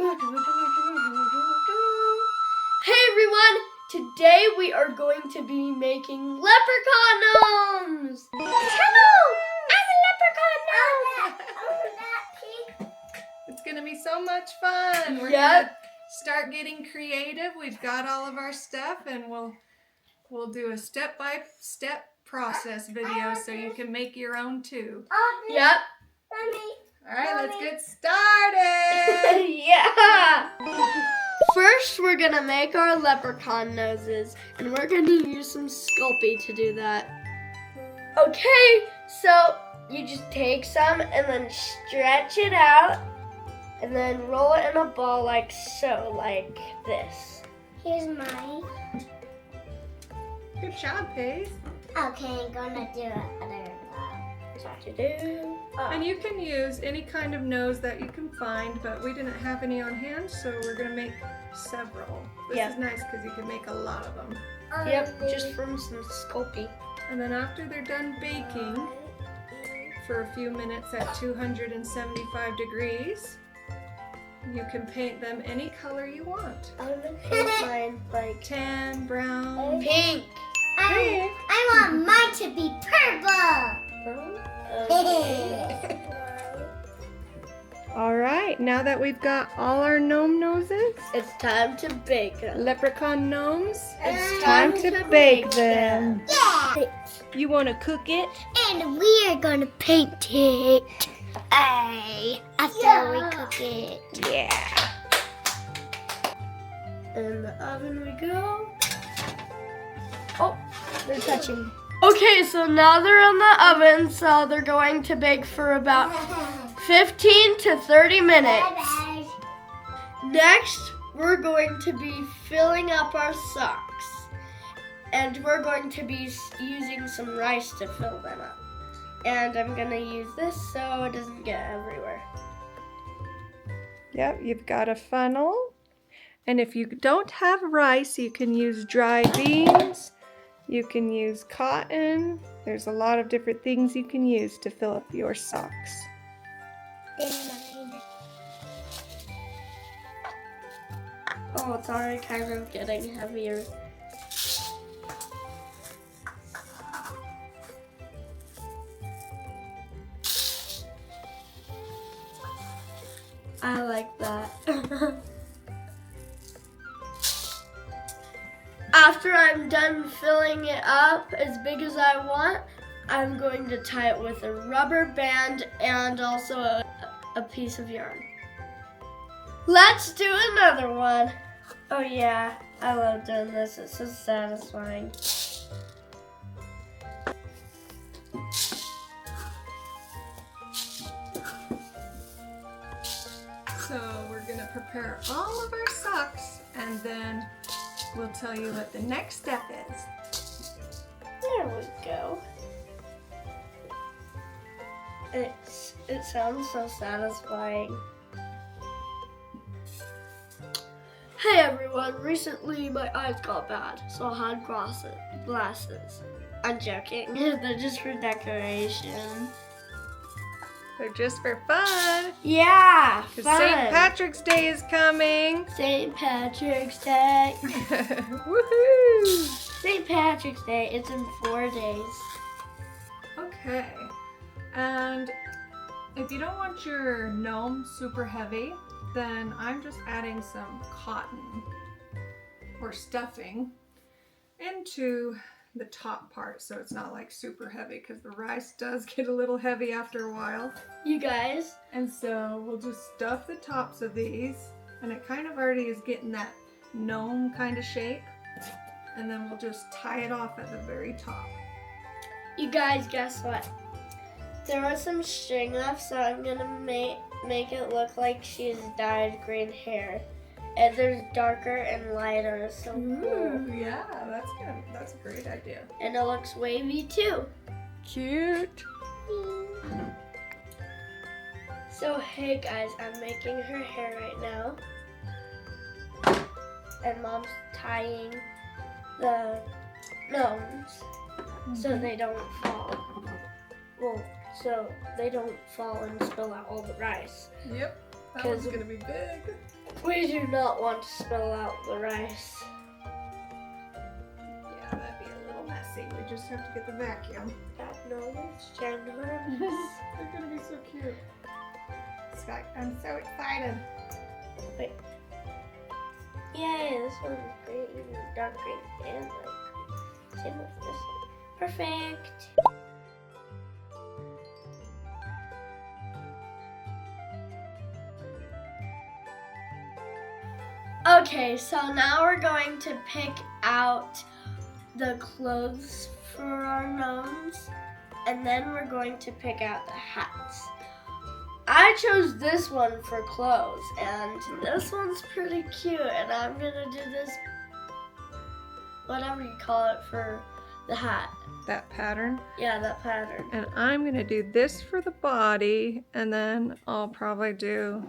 Hey everyone! Today we are going to be making leprechaun gnomes! Hello! I'm a leprechaun gnome! It's going to be so much fun. We're going to start getting creative. We've got all of our stuff and we'll do a step-by-step process video so you can make your own too. Yep. All right, let's get started. Yeah! First, we're gonna make our leprechaun noses, and we're gonna use some Sculpey to do that. Okay, so you just take some and then stretch it out, and then roll it in a ball like so, like this. Here's mine. Good job, Paige. Okay, I'm gonna do another And you can use any kind of nose that you can find, but we didn't have any on hand, so we're going to make several. This is nice because you can make a lot of them. Yep, just from some Sculpey. And then after they're done baking for a few minutes at 275 degrees, you can paint them any color you want. I'm gonna paint mine like tan, brown, pink. I want mine to be purple. Okay. All right, now that we've got all our gnome noses, It's time to bake them. leprechaun gnomes, It's time to bake them. Yeah. You want to cook it? And we are gonna paint it. After we cook it. Yeah. In the oven we go. Oh, They're touching. okay, so now they're in the oven, so they're going to bake for about 15 to 30 minutes. Bye-bye. Next, we're going to be filling up our socks. And we're going to be using some rice to fill them up. And I'm going to use this so it doesn't get everywhere. Yep, you've got a funnel. And if you don't have rice, you can use dry beans. You can use cotton. There's a lot of different things you can use to fill up your socks. Oh, it's already kind of getting heavier. I like that. After I'm done filling it up as big as I want, I'm going to tie it with a rubber band and also a piece of yarn. Let's do another one. Oh yeah, I love doing this. It's so satisfying. So we're gonna prepare all of our socks and then we'll tell you what the next step is. There we go. It sounds so satisfying. Hey everyone, recently my eyes got bad, so I had glasses. I'm joking, they're just for decoration. They're just for fun. Yeah, Because fun. St. Patrick's Day is coming. St. Patrick's Day. Woohoo! St. Patrick's Day, it's in 4 days. Okay, and if you don't want your gnome super heavy, then I'm just adding some cotton or stuffing into the top part so it's not like super heavy because the rice does get a little heavy after a while. You guys, And so we'll just stuff the tops of these and it kind of already is getting that gnome kind of shape. And then we'll just tie it off at the very top. you guys, guess what? There was some string left, so I'm gonna make it look like she's dyed green hair. And there's darker and lighter, so cool. Ooh, yeah, that's good. That's a great idea. And it looks wavy too. Cute. So hey guys, I'm making her hair right now. And Mom's tying the gnomes so they don't fall. Well, so they don't fall and spill out all the rice. Yep, that one's gonna be big. We do not want to spill out the rice. Yeah, that'd be a little messy. We just have to get the vacuum. That gnomes, ginormous. They're gonna be so cute. Sky, I'm so excited. Wait. Yay, this one's green, dark green, and light green. Same with this one. Perfect. Okay, so now we're going to pick out the clothes for our gnomes, and then we're going to pick out the hats. I chose this one for clothes, and this one's pretty cute, and I'm gonna do this, whatever you call it, for the hat. That pattern. Yeah, that pattern. And I'm gonna do this for the body, and then I'll probably do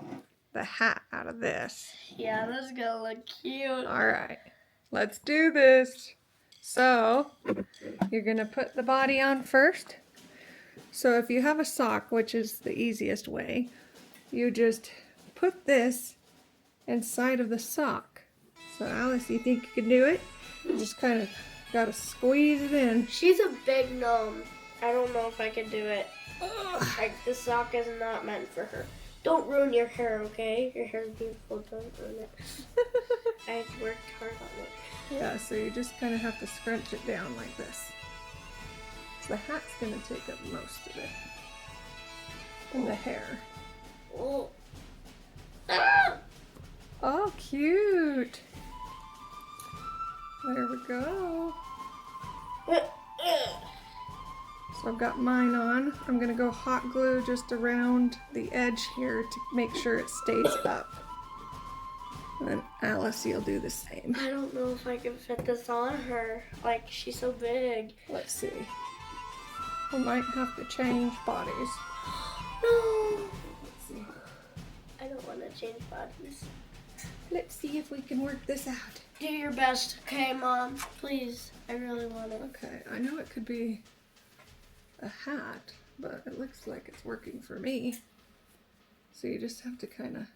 the hat out of this. Yeah, that's gonna look cute. All right, let's do this. So you're gonna put the body on first. So if you have a sock, which is the easiest way, you just put this inside of the sock. So Alice, you think you can do it? You just kind of gotta squeeze it in. She's a big gnome. I don't know if I can do it. Like, the sock is not meant for her. Don't ruin your hair, okay? Your hair's beautiful. Don't ruin it. I worked hard on it. Yeah, so you just kind of have to scrunch it down like this. So the hat's gonna take up most of it. And the hair. Oh. Ah! Oh, cute. There we go. So I've got mine on. I'm gonna go hot glue just around the edge here to make sure it stays up. And then Alice, you'll do the same. I don't know if I can fit this on her. Like, she's so big. Let's see. We might have to change bodies. No. Let's see. I don't want to change bodies. Let's see if we can work this out. Do your best, okay, Mom? Please. I really want it. Okay, I know it could be a hat, but it looks like it's working for me. So you just have to kind of,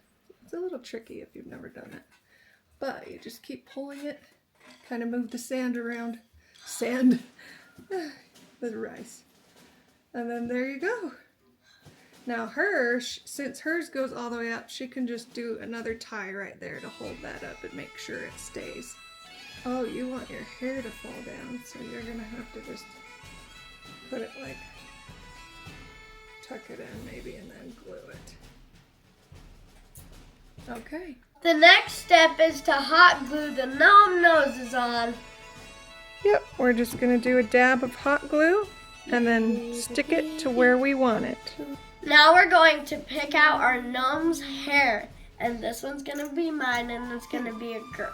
it's a little tricky if you've never done it. But you just keep pulling it, kind of move the sand around. Sand. The rice. And then there you go. Now hers, since hers goes all the way up, she can just do another tie right there to hold that up and make sure it stays. Oh, you want your hair to fall down, so you're gonna have to just put it like, tuck it in maybe and then glue it. Okay. The next step is to hot glue the gnome noses on. Yep, we're just gonna do a dab of hot glue and then stick it to where we want it. Now we're going to pick out our gnome's hair. And this one's gonna be mine, and it's gonna be a girl.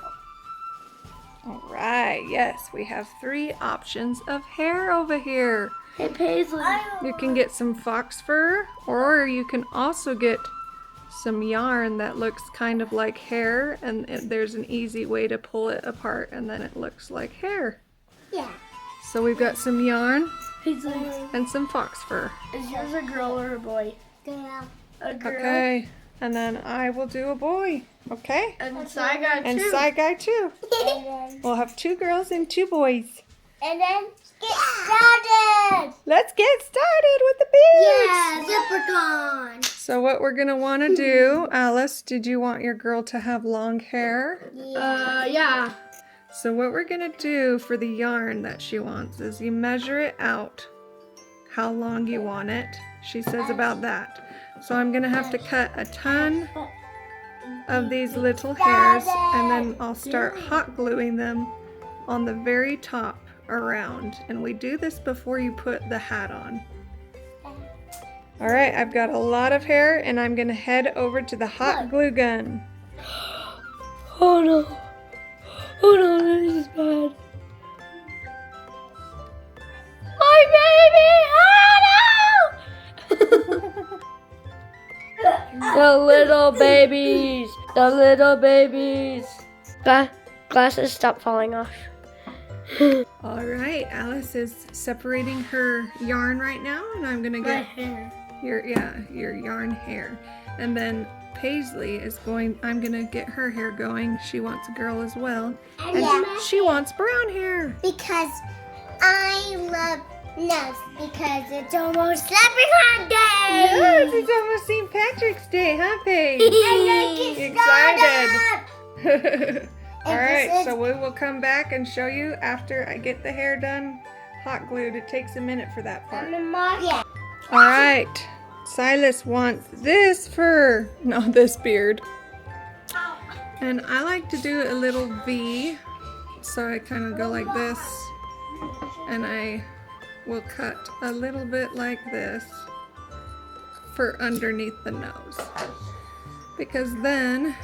All right, yes, we have 3 options of hair over here. Hey, Paisley. You can get some fox fur, or you can also get some yarn that looks kind of like hair, and there's an easy way to pull it apart, and then it looks like hair. Yeah. So we've got some yarn Paisley. and some fox fur. Is yours a girl or a boy? Girl. A girl. Okay, and then I will do a boy, okay? And Sai got And two. side guy too. We'll have 2 girls and 2 boys. And then get started. Let's get started with the beads. Yeah, leprechaun. So what we're gonna want to do, Alice, did you want your girl to have long hair? Yeah. So what we're gonna do for the yarn that she wants is you measure it out, how long you want it. She says about that. So I'm gonna have to cut a ton of these little hairs, and then I'll start hot gluing them on the very top around. And we do this before you put the hat on. All right, I've got a lot of hair, and I'm gonna head over to the hot glue gun. Oh no. Oh no, this is bad. My baby! Oh no! The little babies! The little babies! Glasses, stop falling off. All right, Alice is separating her yarn right now, and I'm gonna My get hair. your yarn hair. And then Paisley is going, I'm gonna get her hair going. She wants a girl as well. And Yeah. she wants brown hair. Because I love gnomes because it's almost Leprechaun Day. Yes, it's almost St. Patrick's Day, huh, Paige? Excited. Alright, so we will come back and show you after I get the hair done, hot glued. It takes a minute for that part. Yeah. Alright, Silas wants this fur, no, this beard. And I like to do a little V, so I kind of go like this, and I will cut a little bit like this for underneath the nose, because then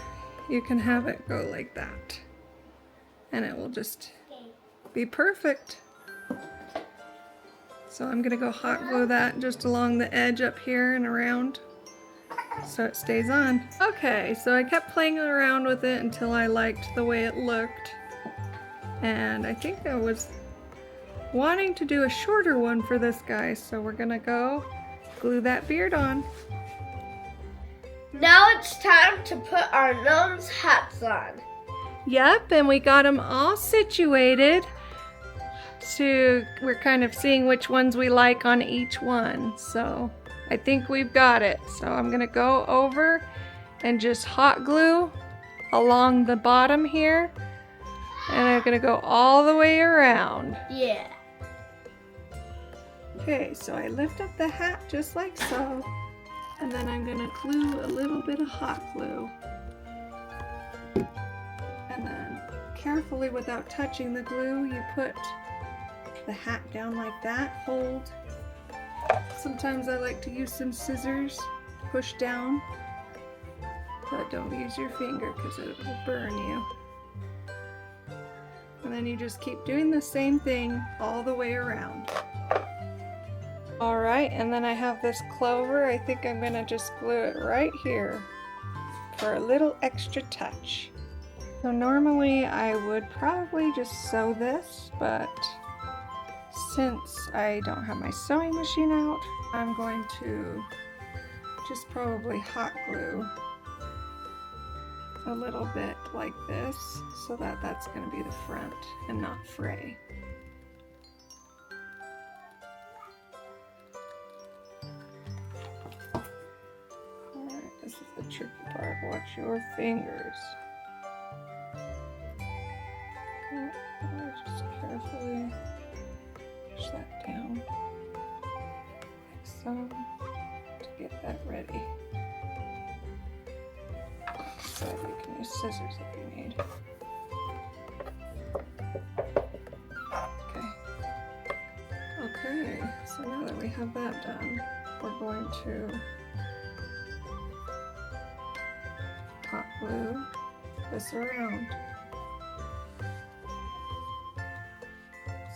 you can have it go like that, and it will just be perfect. So I'm gonna go hot glue that just along the edge up here and around so it stays on. Okay, so I kept playing around with it until I liked the way it looked. And I think I was wanting to do a shorter one for this guy, so we're gonna go glue that beard on. Now it's time to put our gnomes' hats on. Yep, and we got them all situated. So we're kind of seeing which ones we like on each one. So I think we've got it. So I'm gonna go over and just hot glue along the bottom here. And I'm gonna go all the way around. Yeah. Okay, so I lift up the hat just like so. And then I'm gonna glue a little bit of hot glue. And then carefully, without touching the glue, you put the hat down like that, hold. Sometimes I like to use some scissors, push down, but don't use your finger because it will burn you. And then you just keep doing the same thing all the way around. Alright, and then I have this clover. I think I'm gonna just glue it right here for a little extra touch. So normally I would probably just sew this, but since I don't have my sewing machine out, I'm going to just probably hot glue a little bit like this so that that's going to be the front and not fray. Alright, this is the tricky part. Watch your fingers. Just carefully push that down like so to get that ready. So you can use scissors if you need. Okay, so now that we have that done, we're going to hot glue this around.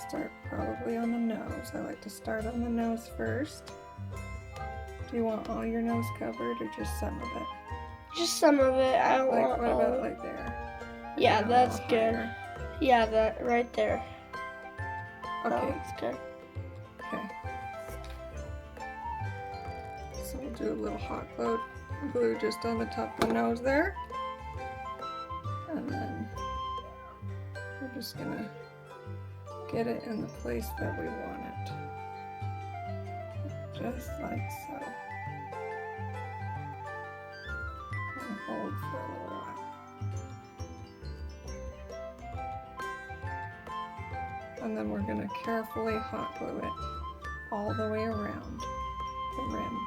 Start probably on the nose. I like to start on the nose first. Do you want all your nose covered or just some of it? Just some of it. I don't want What all about of it. like there? Yeah, No, that's higher. good. Yeah, that right there. That Okay. looks good. Okay. So we'll do a little hot glue just on the top of the nose there. And then we're just gonna get it in the place that we want it. Just like so. And hold for a little while. And then we're gonna carefully hot glue it all the way around the rim.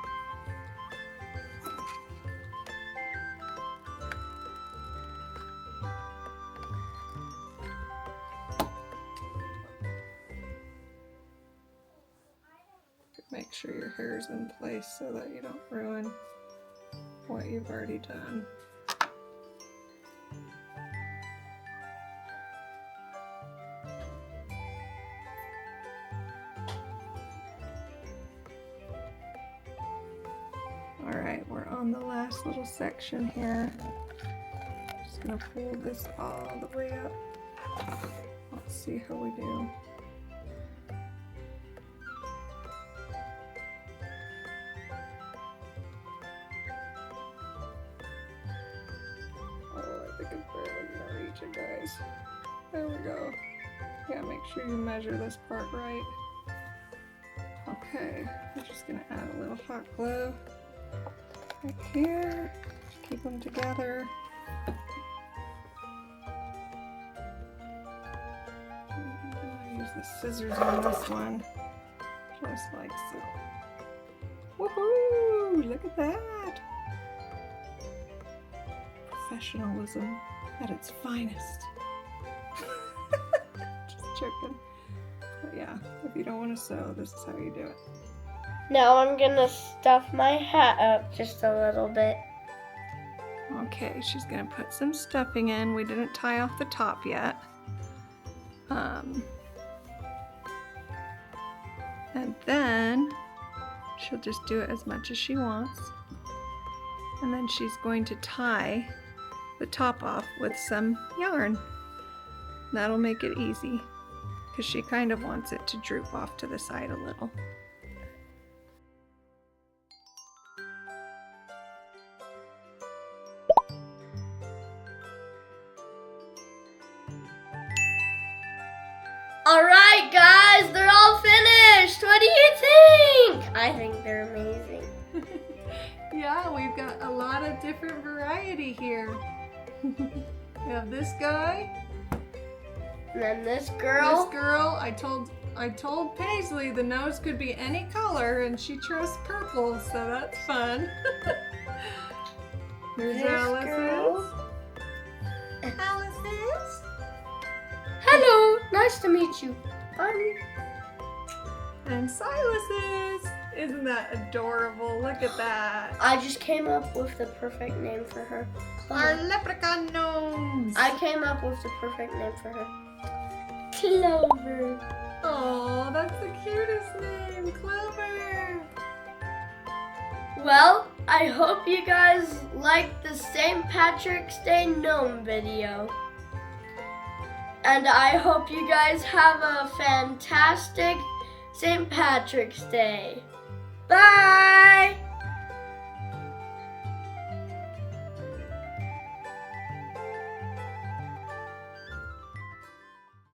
Make sure your hair's in place so that you don't ruin what you've already done. Alright, we're on the last little section here. Just gonna pull this all the way up. Let's see how we do. can barely reach it, guys. There we go. Yeah, make sure you measure this part right. Okay, we're just gonna add a little hot glue right here. Keep them together. I'm gonna use the scissors on this one, just like so. Woohoo! Look at that! Professionalism at its finest. Just joking. But yeah, if you don't want to sew, this is how you do it. Now I'm gonna stuff my hat up just a little bit. Okay, she's gonna put some stuffing in. We didn't tie off the top yet. And then she'll just do it as much as she wants. And then she's going to tie the top off with some yarn. That'll make it easy because she kind of wants it to droop off to the side a little. Alright guys, they're all finished! What do you think? I think they're amazing. Yeah, we've got a lot of different variety here. We have this guy. And then this girl. This girl, I told Paisley the nose could be any color and she chose purple, so that's fun. Here's This Alice's. girl. Alice's. Hello, nice to meet you. And Silas's. Isn't that adorable? Look at that. I just came up with the perfect name for her. Our leprechaun gnomes. I came up with the perfect name for her. Clover. Oh, that's the cutest name, Clover. Well, I hope you guys liked the St. Patrick's Day gnome video. And I hope you guys have a fantastic St. Patrick's Day. Bye!